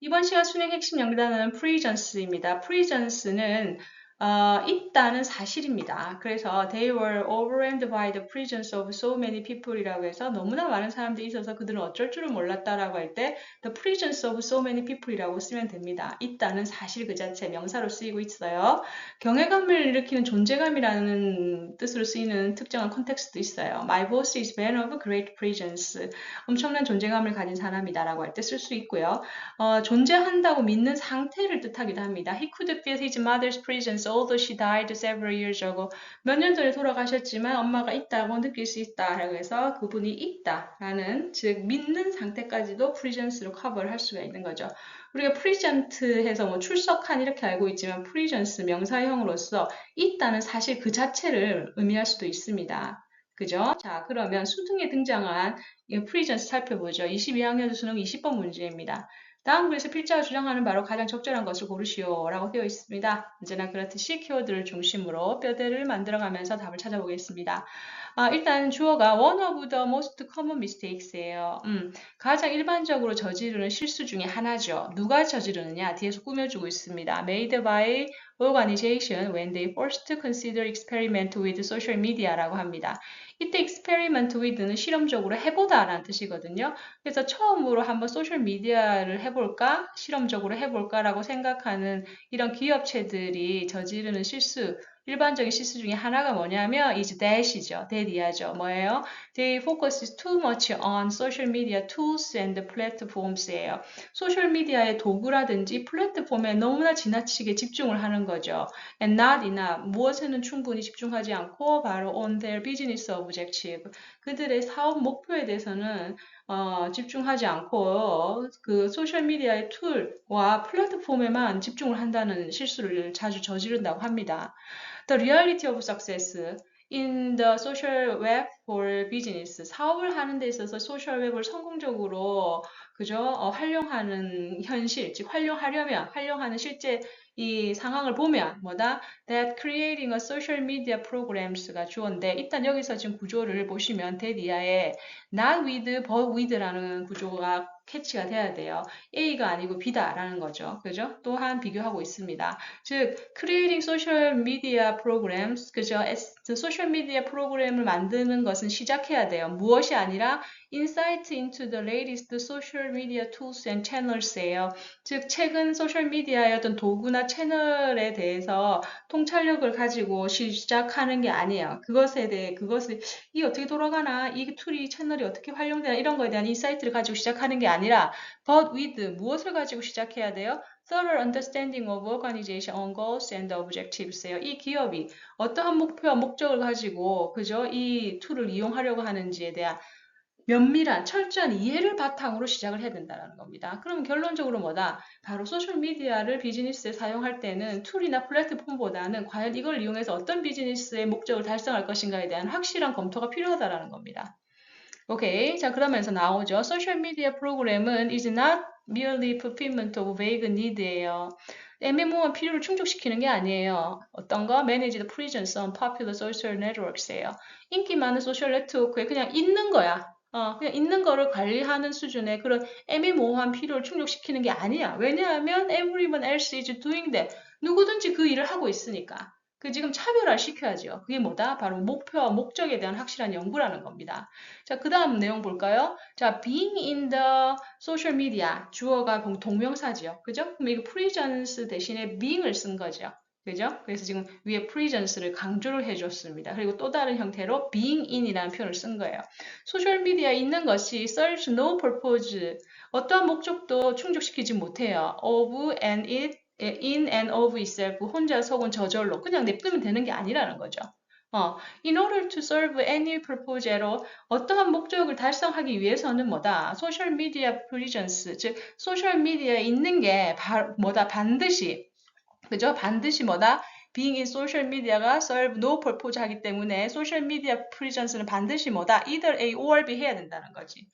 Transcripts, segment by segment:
이번 시간 수능 핵심 영단어는 presence입니다. presence는 있다는 사실입니다. 그래서 they were overwhelmed by the presence of so many people이라고 해서 너무나 많은 사람들이 있어서 그들은 어쩔 줄을 몰랐다라고 할 때 the presence of so many people이라고 쓰면 됩니다. 있다는 사실 그 자체 명사로 쓰이고 있어요. 경외감을 일으키는 존재감이라는 뜻으로 쓰이는 특정한 컨텍스트도 있어요. My boss is man of great presence. 엄청난 존재감을 가진 사람이다라고 할 때 쓸 수 있고요. 존재한다고 믿는 상태를 뜻하기도 합니다. He could feel his mother's presence although she died several years ago. 몇 년 전에 돌아가셨지만 엄마가 있다고 느낄 수 있다라고 해서 그분이 있다라는 즉 믿는 상태까지도 presence로 커버를 할 수가 있는 거죠. 우리가 present해서 뭐 출석한 이렇게 알고 있지만 presence 명사형으로서 있다는 사실 그 자체를 의미할 수도 있습니다. 그죠? 자, 그러면 수능에 등장한 presence 살펴보죠. 22학년 수능 20번 문제입니다. 다음 글에서 필자가 주장하는 바로 가장 적절한 것을 고르시오 라고 되어 있습니다. 언제나 그렇듯이 키워드를 중심으로 뼈대를 만들어가면서 답을 찾아보겠습니다. 일단 주어가 one of the most common mistakes예요. 가장 일반적으로 저지르는 실수 중에 하나죠. 누가 저지르느냐? 뒤에서 꾸며주고 있습니다. Made by organization when they first consider experiment with social media라고 합니다. 이때 experiment with는 실험적으로 해보다 라는 뜻이거든요. 그래서 처음으로 한번 소셜미디어를 해볼까? 실험적으로 해볼까? 라고 생각하는 이런 기업체들이 저지르는 실수, 일반적인 실수 중에 하나가 뭐냐면 is that이죠. that이야죠. 뭐예요? They focus too much on social media tools and platforms예요. 소셜미디어의 도구라든지 플랫폼에 너무나 지나치게 집중을 하는 거죠. And not enough. 무엇에는 충분히 집중하지 않고 바로 on their business objective. 그들의 사업 목표에 대해서는 집중하지 않고 그 소셜미디어의 툴과 플랫폼에만 집중을 한다는 실수를 자주 저지른다고 합니다. The reality of success in the social web for business. 사업을 하는 데 있어서 소셜 웹을 성공적으로 그죠? 활용하는 현실, 즉 활용하는 실제 이 상황을 보면 뭐다? That creating a social media programs가 주어인데 일단 여기서 지금 구조를 보시면 that 이하에 not with but with라는 구조가 캐치가 돼야 돼요. A가 아니고 B다라는 거죠. 그죠? 또한 비교하고 있습니다. 즉 creating social media programs 그죠? 소셜 미디어 프로그램을 만드는 것은 시작해야 돼요. 무엇이 아니라 insight into the latest social media tools and channels예요. 즉 최근 소셜 미디어의 어떤 도구나 채널에 대해서 통찰력을 가지고 시작하는 게 아니에요. 그것에 대해 그것을 이 어떻게 돌아가나, 이 툴이 채널이 어떻게 활용되나 이런 거에 대한 인사이트를 가지고 시작하는 게 아니라 but with 무엇을 가지고 시작해야 돼요? Thorough understanding of organization on goals and objectives예요. 이 기업이 어떠한 목표와 목적을 가지고 그죠? 이 툴을 이용하려고 하는지에 대한 면밀한 철저한 이해를 바탕으로 시작을 해야 된다는 겁니다. 그럼 결론적으로 뭐다? 바로 소셜미디어를 비즈니스에 사용할 때는 툴이나 플랫폼보다는 과연 이걸 이용해서 어떤 비즈니스의 목적을 달성할 것인가에 대한 확실한 검토가 필요하다는 겁니다. 오케이. 자, 그러면서 나오죠. 소셜 미디어 프로그램은 is not merely fulfillment of vague need예요. 애매모호한 필요를 충족시키는 게 아니에요. 어떤 거? Manage the presence on popular social networks예요. 인기 많은 소셜 네트워크에 그냥 있는 거야. 그냥 있는 거를 관리하는 수준의 그런 애매모호한 필요를 충족시키는 게 아니야. 왜냐하면 everyone else is doing that. 누구든지 그 일을 하고 있으니까. 그 지금 차별화 시켜야죠. 그게 뭐다? 바로 목표와 목적에 대한 확실한 연구라는 겁니다. 자, 그 다음 내용 볼까요? 자, being in the social media. 주어가 동명사지요. 그죠? 그럼 이거 presence 대신에 being을 쓴 거죠. 그죠? 그래서 지금 위에 presence를 강조를 해줬습니다. 그리고 또 다른 형태로 being in이라는 표현을 쓴 거예요. 소셜미디어에 있는 것이 serves no purpose. 어떠한 목적도 충족시키지 못해요. of and it in and of itself 혼자서 혹은 저절로 그냥 냅두면 되는 게 아니라는 거죠. In order to serve any purpose at all, 어떠한 목적을 달성하기 위해서는 뭐다? 소셜 미디어 프리전스, 즉 소셜 미디어에 있는 게 뭐다? 반드시 그죠? 반드시 뭐다? being in social media가 serve no purpose 하기 때문에 social media presence는 반드시 뭐다? either A or B 해야 된다는 거지.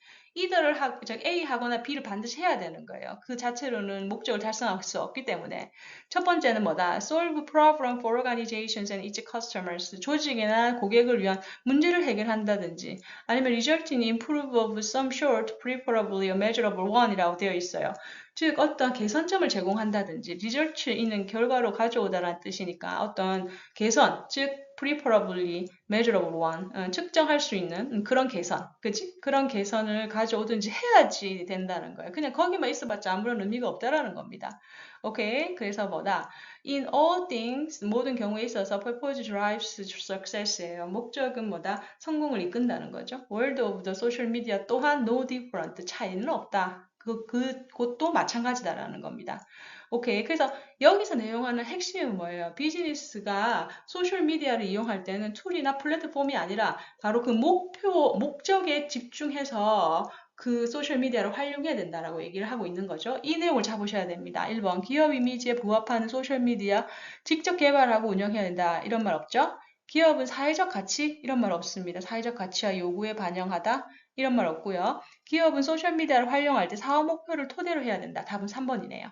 즉 A 하거나 B를 반드시 해야 되는 거예요. 그 자체로는 목적을 달성할 수 없기 때문에. 첫 번째는 뭐다? Solve problem for organizations and its customers. 조직이나 고객을 위한 문제를 해결한다든지 아니면 result in improve of some short, preferably a measurable one이라고 되어 있어요. 즉 어떤 개선점을 제공한다든지 리절트 있는 결과로 가져오다라는 뜻이니까 어떤 개선, 즉 preferably measurable one, 측정할 수 있는 그런 개선, 그치? 그런 개선을 가져오든지 해야지 된다는 거예요. 그냥 거기만 있어봤자 아무런 의미가 없다라는 겁니다. 오케이? 그래서 뭐다? In all things, 모든 경우에 있어서 purpose drives success예요. 목적은 뭐다? 성공을 이끈다는 거죠. World of the social media 또한 no different, 차이는 없다. 그것도 마찬가지다라는 겁니다. 오케이. 그래서 여기서 내용하는 핵심은 뭐예요? 비즈니스가 소셜미디어를 이용할 때는 툴이나 플랫폼이 아니라 바로 그 목적에 집중해서 그 소셜미디어를 활용해야 된다라고 얘기를 하고 있는 거죠. 이 내용을 잡으셔야 됩니다. 1번, 기업 이미지에 부합하는 소셜미디어 직접 개발하고 운영해야 된다. 이런 말 없죠? 기업은 사회적 가치? 이런 말 없습니다. 사회적 가치와 요구에 반영하다? 이런 말 없고요. 기업은 소셜미디어를 활용할 때 사업 목표를 토대로 해야 된다. 답은 3번이네요.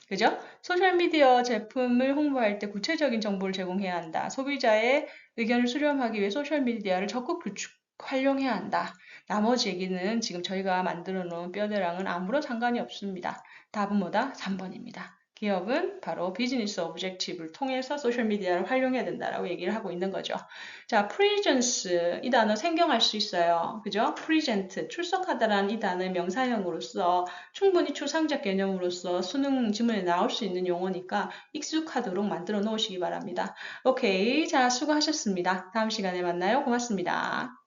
그죠? 소셜미디어 제품을 홍보할 때 구체적인 정보를 제공해야 한다. 소비자의 의견을 수렴하기 위해 소셜미디어를 적극 활용해야 한다. 나머지 얘기는 지금 저희가 만들어 놓은 뼈대랑은 아무런 상관이 없습니다. 답은 뭐다? 3번입니다. 기업은 바로 비즈니스 오브젝티브를 통해서 소셜미디어를 활용해야 된다라고 얘기를 하고 있는 거죠. 자, presence 이 단어 생경할 수 있어요. 그죠? present 출석하다라는 이 단어의 명사형으로서 충분히 추상적 개념으로서 수능 지문에 나올 수 있는 용어니까 익숙하도록 만들어 놓으시기 바랍니다. 오케이. 자, 수고하셨습니다. 다음 시간에 만나요. 고맙습니다.